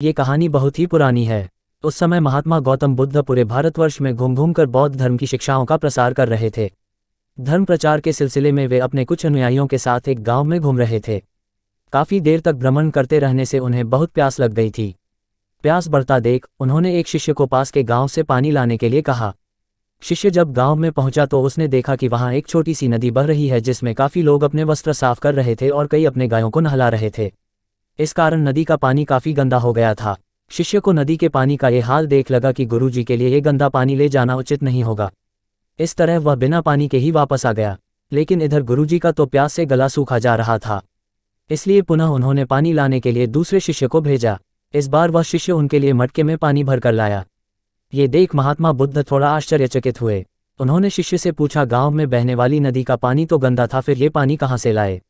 ये कहानी बहुत ही पुरानी है। उस समय महात्मा गौतम बुद्ध पूरे भारतवर्ष में घूम घूम कर बौद्ध धर्म की शिक्षाओं का प्रसार कर रहे थे। धर्म प्रचार के सिलसिले में वे अपने कुछ अनुयायियों के साथ एक गांव में घूम रहे थे। काफ़ी देर तक भ्रमण करते रहने से उन्हें बहुत प्यास लग गई थी। प्यास बढ़ता देख उन्होंने एक शिष्य को पास के गांव से पानी लाने के लिए कहा। शिष्य जब गांव में पहुंचा तो उसने देखा कि वहां एक छोटी सी नदी बह रही है जिसमें काफ़ी लोग अपने वस्त्र साफ कर रहे थे और कई अपने गायों को नहला रहे थे। इस कारण नदी का पानी काफ़ी गंदा हो गया था। शिष्य को नदी के पानी का ये हाल देख लगा कि गुरुजी के लिए ये गंदा पानी ले जाना उचित नहीं होगा। इस तरह वह बिना पानी के ही वापस आ गया। लेकिन इधर गुरुजी का तो प्यास से गला सूखा जा रहा था, इसलिए पुनः उन्होंने पानी लाने के लिए दूसरे शिष्य को भेजा। इस बार वह शिष्य उनके लिए मटके में पानी भर कर लाया। ये देख महात्मा बुद्ध थोड़ा आश्चर्यचकित हुए। उन्होंने शिष्य से पूछा, गांव में बहने वाली नदी का पानी तो गंदा था, फिर ये पानी कहाँ से लाए?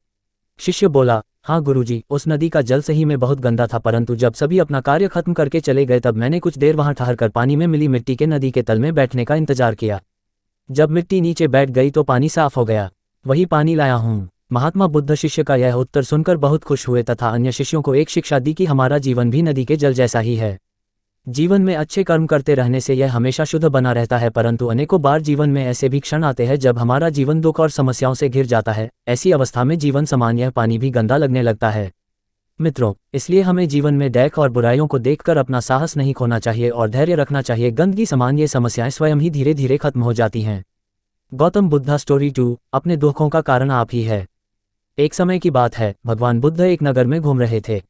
शिष्य बोला, हाँ गुरुजी, उस नदी का जल सही में बहुत गंदा था, परंतु जब सभी अपना कार्य खत्म करके चले गए तब मैंने कुछ देर वहां ठहरकर पानी में मिली मिट्टी के नदी के तल में बैठने का इंतजार किया। जब मिट्टी नीचे बैठ गई तो पानी साफ हो गया, वही पानी लाया हूँ। महात्मा बुद्ध शिष्य का यह उत्तर सुनकर बहुत खुश हुए तथा अन्य शिष्यों को एक शिक्षा दी कि हमारा जीवन भी नदी के जल जैसा ही है। जीवन में अच्छे कर्म करते रहने से यह हमेशा शुद्ध बना रहता है, परंतु अनेकों बार जीवन में ऐसे भी क्षण आते हैं जब हमारा जीवन दुख और समस्याओं से घिर जाता है। ऐसी अवस्था में जीवन समान यह पानी भी गंदा लगने लगता है। मित्रों, इसलिए हमें जीवन में दैख और बुराइयों को देखकर अपना साहस नहीं खोना चाहिए और धैर्य रखना चाहिए। गंदगी समान ये समस्याएं स्वयं ही धीरे धीरे खत्म हो जाती हैं। गौतम बुद्धा स्टोरी 2, अपने दुखों का कारण आप ही है। एक समय की बात है, भगवान बुद्ध एक नगर में घूम रहे थे।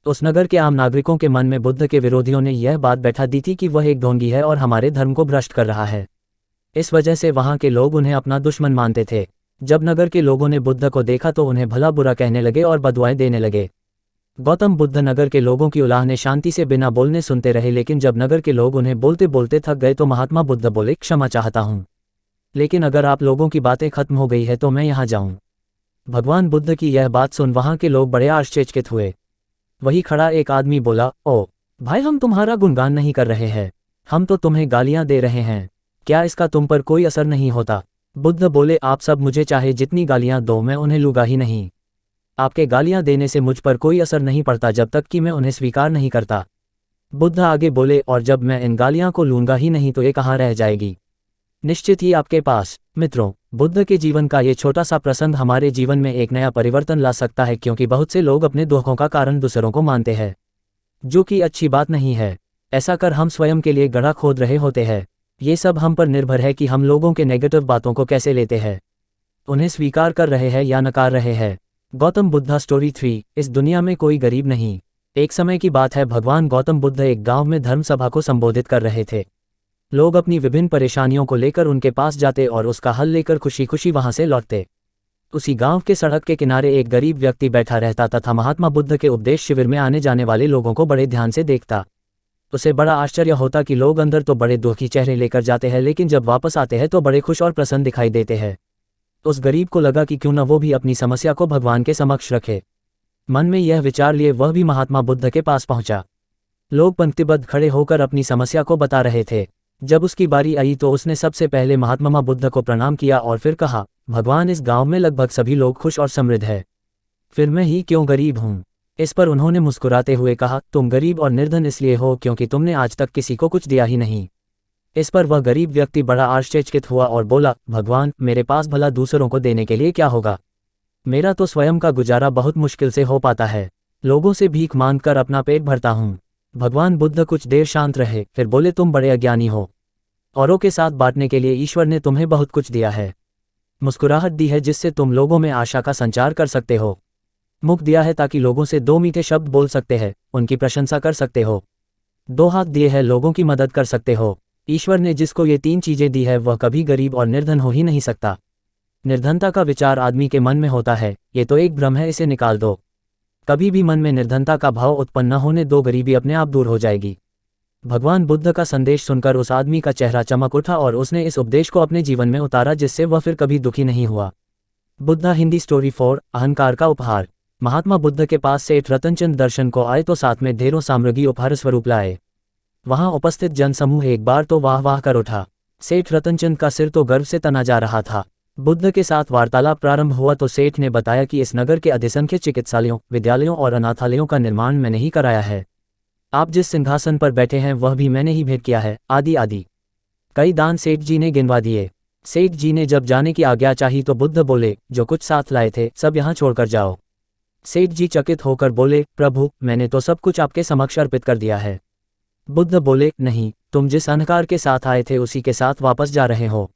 उस नगर के आम नागरिकों के मन में बुद्ध के विरोधियों ने यह बात बैठा दी थी कि वह एक ढोंगी है और हमारे धर्म को भ्रष्ट कर रहा है। इस वजह से वहां के लोग उन्हें अपना दुश्मन मानते थे। जब नगर के लोगों ने बुद्ध को देखा तो उन्हें भला बुरा कहने लगे और बदुआएं देने लगे। गौतम बुद्ध नगर के लोगों की उलाहने शांति से बिना बोलने सुनते रहे, लेकिन जब नगर के लोग उन्हें बोलते बोलते थक गए तो महात्मा बुद्ध बोले, क्षमा चाहता हूँ, लेकिन अगर आप लोगों की बातें खत्म हो गई है तो मैं यहाँ जाऊँ। भगवान बुद्ध की यह बात सुन वहां के लोग बड़े आश्चर्यचकित हुए। वही खड़ा एक आदमी बोला, ओ भाई, हम तुम्हारा गुणगान नहीं कर रहे हैं, हम तो तुम्हें गालियां दे रहे हैं, क्या इसका तुम पर कोई असर नहीं होता? बुद्ध बोले, आप सब मुझे चाहे जितनी गालियां दो, मैं उन्हें लूंगा ही नहीं। आपके गालियां देने से मुझ पर कोई असर नहीं पड़ता जब तक कि मैं उन्हें स्वीकार नहीं करता। बुद्ध आगे बोले, और जब मैं इन गालियां को लूंगा ही नहीं तो ये कहाँ रह जाएगी? निश्चित ही आपके पास। मित्रों, बुद्ध के जीवन का ये छोटा सा प्रसंग हमारे जीवन में एक नया परिवर्तन ला सकता है, क्योंकि बहुत से लोग अपने दुखों का कारण दूसरों को मानते हैं, जो कि अच्छी बात नहीं है। ऐसा कर हम स्वयं के लिए गड्ढा खोद रहे होते हैं। ये सब हम पर निर्भर है कि हम लोगों के नेगेटिव बातों को कैसे लेते हैं, उन्हें स्वीकार कर रहे हैं या नकार रहे हैं। गौतम बुद्धा स्टोरी 3, इस दुनिया में कोई गरीब नहीं। एक समय की बात है, भगवान गौतम बुद्ध एक गांव में धर्म सभा को संबोधित कर रहे थे। लोग अपनी विभिन्न परेशानियों को लेकर उनके पास जाते और उसका हल लेकर खुशी खुशी वहां से लौटते। उसी गांव के सड़क के किनारे एक गरीब व्यक्ति बैठा रहता तथा महात्मा बुद्ध के उपदेश शिविर में आने जाने वाले लोगों को बड़े ध्यान से देखता। उसे बड़ा आश्चर्य होता कि लोग अंदर तो बड़े दुखी चेहरे लेकर जाते हैं, लेकिन जब वापस आते हैं तो बड़े खुश और प्रसन्न दिखाई देते हैं। उस गरीब को लगा कि क्यों न वो भी अपनी समस्या को भगवान के समक्ष रखे। मन में यह विचार लिए वह भी महात्मा बुद्ध के पास पहुंचा। लोग पंक्तिबद्ध खड़े होकर अपनी समस्या को बता रहे थे। जब उसकी बारी आई तो उसने सबसे पहले महात्मा बुद्ध को प्रणाम किया और फिर कहा, भगवान, इस गांव में लगभग सभी लोग खुश और समृद्ध है, फिर मैं ही क्यों गरीब हूँ? इस पर उन्होंने मुस्कुराते हुए कहा, तुम गरीब और निर्धन इसलिए हो क्योंकि तुमने आज तक किसी को कुछ दिया ही नहीं। इस पर वह गरीब व्यक्ति बड़ा आश्चर्यचकित हुआ और बोला, भगवान, मेरे पास भला दूसरों को देने के लिए क्या होगा? मेरा तो स्वयं का गुजारा बहुत मुश्किल से हो पाता है, लोगों से भीख मांग कर अपना पेट भरता हूँ। भगवान बुद्ध कुछ देर शांत रहे, फिर बोले, तुम बड़े अज्ञानी हो। औरों के साथ बांटने के लिए ईश्वर ने तुम्हें बहुत कुछ दिया है। मुस्कुराहट दी है जिससे तुम लोगों में आशा का संचार कर सकते हो। मुख दिया है ताकि लोगों से दो मीठे शब्द बोल सकते हैं, उनकी प्रशंसा कर सकते हो। दो हाथ दिए हैं, लोगों की मदद कर सकते हो। ईश्वर ने जिसको ये 3 चीजें दी है वह कभी गरीब और निर्धन हो ही नहीं सकता। निर्धनता का विचार आदमी के मन में होता है, ये तो एक भ्रम है, इसे निकाल दो। कभी भी मन में निर्धनता का भाव उत्पन्न न होने दो, गरीबी अपने आप दूर हो जाएगी। भगवान बुद्ध का संदेश सुनकर उस आदमी का चेहरा चमक उठा और उसने इस उपदेश को अपने जीवन में उतारा, जिससे वह फिर कभी दुखी नहीं हुआ। बुद्धा हिंदी स्टोरी 4, अहंकार का उपहार। महात्मा बुद्ध के पास सेठ रतनचंद दर्शन को आए तो साथ में ढेरों सामग्री उपहार स्वरूप लाए। वहां उपस्थित जनसमूह एक बार तो वाह वाह कर उठा। सेठ रतनचंद का सिर तो गर्व से तना जा रहा था। बुद्ध के साथ वार्तालाप प्रारंभ हुआ तो सेठ ने बताया कि इस नगर के अधिसंख्य चिकित्सालयों, विद्यालयों और अनाथालयों का निर्माण मैंने ही कराया है। आप जिस सिंहासन पर बैठे हैं वह भी मैंने ही भेंट किया है, आदि आदि। कई दान सेठ जी ने गिनवा दिए। सेठ जी ने जब जाने की आज्ञा चाही तो बुद्ध बोले, जो कुछ साथ लाए थे सब यहाँ छोड़कर जाओ। सेठ जी चकित होकर बोले, प्रभु, मैंने तो सब कुछ आपके समक्ष अर्पित कर दिया है। बुद्ध बोले, नहीं, तुम जिस अहंकार के साथ आए थे उसी के साथ वापस जा रहे हो।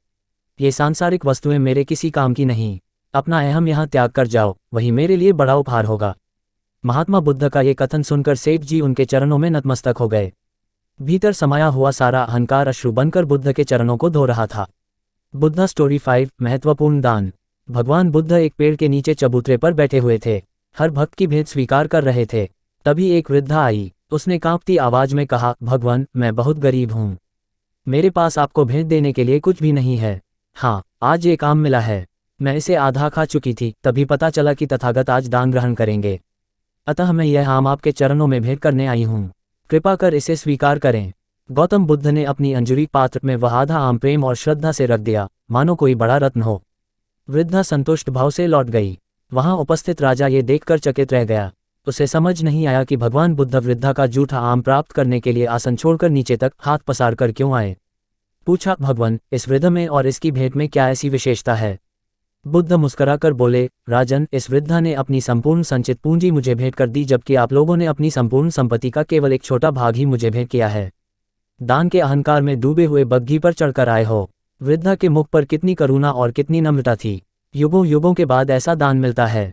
ये सांसारिक वस्तुएं मेरे किसी काम की नहीं। अपना अहम यहाँ त्याग कर जाओ, वही मेरे लिए बड़ा उपहार होगा। महात्मा बुद्ध का ये कथन सुनकर सेठ जी उनके चरणों में नतमस्तक हो गए। भीतर समाया हुआ सारा अहंकार अश्रु बनकर बुद्ध के चरणों को धो रहा था। बुद्धा स्टोरी 5 महत्वपूर्ण दान। भगवान बुद्ध एक पेड़ के नीचे चबूतरे पर बैठे हुए थे। हर भक्त की भेंट स्वीकार कर रहे थे। तभी एक वृद्धा आई। उसने कांपती आवाज में कहा, भगवान, मैं बहुत गरीब हूँ। मेरे पास आपको भेंट देने के लिए कुछ भी नहीं है। हाँ, आज एक आम मिला है। मैं इसे आधा खा चुकी थी, तभी पता चला कि तथागत आज दान ग्रहण करेंगे। अतः मैं यह आम आपके चरणों में भेंट करने आई हूँ। कृपा कर इसे स्वीकार करें। गौतम बुद्ध ने अपनी अंजुरी पात्र में वह आधा आम प्रेम और श्रद्धा से रख दिया, मानो कोई बड़ा रत्न हो। वृद्धा संतुष्ट भाव से लौट गई। वहां उपस्थित राजा ये देखकर चकित रह गया। उसे समझ नहीं आया कि भगवान बुद्ध वृद्धा का जूठा आम प्राप्त करने के लिए आसन छोड़कर नीचे तक हाथ पसार कर क्यों आए। पूछा, भगवान, इस वृद्ध में और इसकी भेंट में क्या ऐसी विशेषता है। बुद्ध मुस्कुराकर बोले, राजन, इस वृद्धा ने अपनी संपूर्ण संचित पूंजी मुझे भेंट कर दी, जबकि आप लोगों ने अपनी संपूर्ण संपत्ति का केवल एक छोटा भाग ही मुझे भेंट किया है। दान के अहंकार में डूबे हुए बग्घी पर चढ़कर आए हो। वृद्धा के मुख पर कितनी करुणा और कितनी नम्रता थी। युगों युगों के बाद ऐसा दान मिलता है।